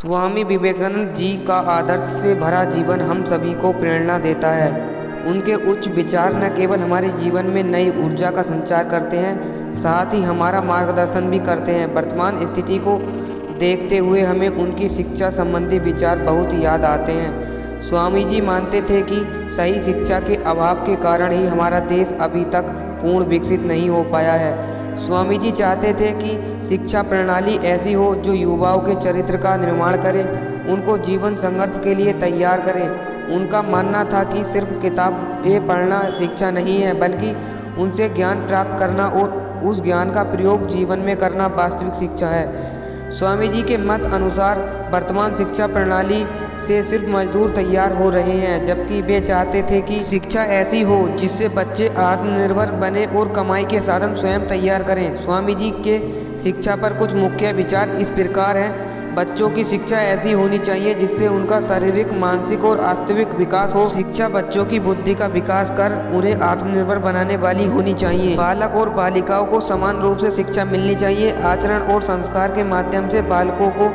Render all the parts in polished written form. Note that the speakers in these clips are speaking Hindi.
स्वामी विवेकानंद जी का आदर्श से भरा जीवन हम सभी को प्रेरणा देता है। उनके उच्च विचार न केवल हमारे जीवन में नई ऊर्जा का संचार करते हैं, साथ ही हमारा मार्गदर्शन भी करते हैं। वर्तमान स्थिति को देखते हुए हमें उनकी शिक्षा संबंधी विचार बहुत याद आते हैं। स्वामी जी मानते थे कि सही शिक्षा के अभाव के कारण ही हमारा देश अभी तक पूर्ण विकसित नहीं हो पाया है। स्वामी जी चाहते थे कि शिक्षा प्रणाली ऐसी हो जो युवाओं के चरित्र का निर्माण करे, उनको जीवन संघर्ष के लिए तैयार करे। उनका मानना था कि सिर्फ किताबें पढ़ना शिक्षा नहीं है, बल्कि उनसे ज्ञान प्राप्त करना और उस ज्ञान का प्रयोग जीवन में करना वास्तविक शिक्षा है। स्वामी जी के मत अनुसार वर्तमान शिक्षा प्रणाली से सिर्फ मजदूर तैयार हो रहे हैं, जबकि वे चाहते थे कि शिक्षा ऐसी हो जिससे बच्चे आत्मनिर्भर बने और कमाई के साधन स्वयं तैयार करें। स्वामी जी के शिक्षा पर कुछ मुख्य विचार इस प्रकार हैं। बच्चों की शिक्षा ऐसी होनी चाहिए जिससे उनका शारीरिक, मानसिक और वास्तविक विकास हो। शिक्षा बच्चों की बुद्धि का विकास कर उन्हें आत्मनिर्भर बनाने वाली होनी चाहिए। बालक और बालिकाओं को समान रूप से शिक्षा मिलनी चाहिए। आचरण और संस्कार के माध्यम से बालकों को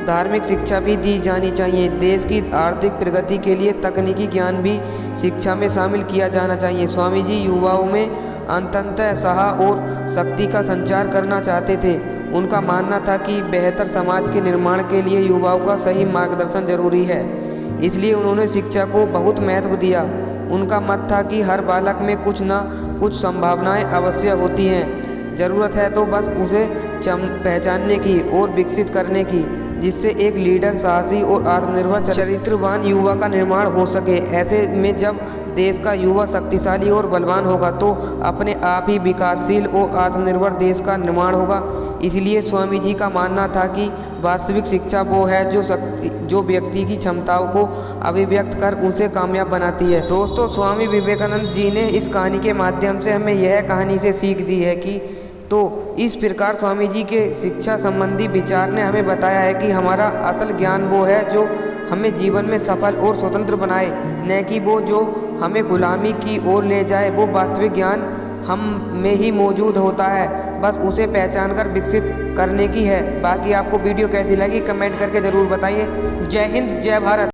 धार्मिक शिक्षा भी दी जानी चाहिए। देश की आर्थिक प्रगति के लिए तकनीकी ज्ञान भी शिक्षा में शामिल किया जाना चाहिए। स्वामी जी युवाओं में अंततः साहस और शक्ति का संचार करना चाहते थे। उनका मानना था कि बेहतर समाज के निर्माण के लिए युवाओं का सही मार्गदर्शन जरूरी है, इसलिए उन्होंने शिक्षा को बहुत महत्व दिया। उनका मत था कि हर बालक में कुछ न कुछ संभावनाएं अवश्य होती हैं, ज़रूरत है तो बस उसे पहचानने की और विकसित करने की, जिससे एक लीडर, साहसी और आत्मनिर्भर चरित्रवान युवा का निर्माण हो सके। ऐसे में जब देश का युवा शक्तिशाली और बलवान होगा तो अपने आप ही विकासशील और आत्मनिर्भर देश का निर्माण होगा। इसलिए स्वामी जी का मानना था कि वास्तविक शिक्षा वो है जो व्यक्ति की क्षमताओं को अभिव्यक्त कर उसे कामयाब बनाती है। दोस्तों, स्वामी विवेकानंद जी ने इस कहानी के माध्यम से हमें यह कहानी से सीख दी है कि इस प्रकार स्वामी जी के शिक्षा संबंधी विचार ने हमें बताया है कि हमारा असल ज्ञान वो है जो हमें जीवन में सफल और स्वतंत्र बनाए, न कि वो जो हमें गुलामी की ओर ले जाए। वो वास्तविक ज्ञान हम में ही मौजूद होता है, बस उसे पहचान कर विकसित करने की है। बाकी आपको वीडियो कैसी लगी कमेंट करके ज़रूर बताइए। जय हिंद, जय भारत।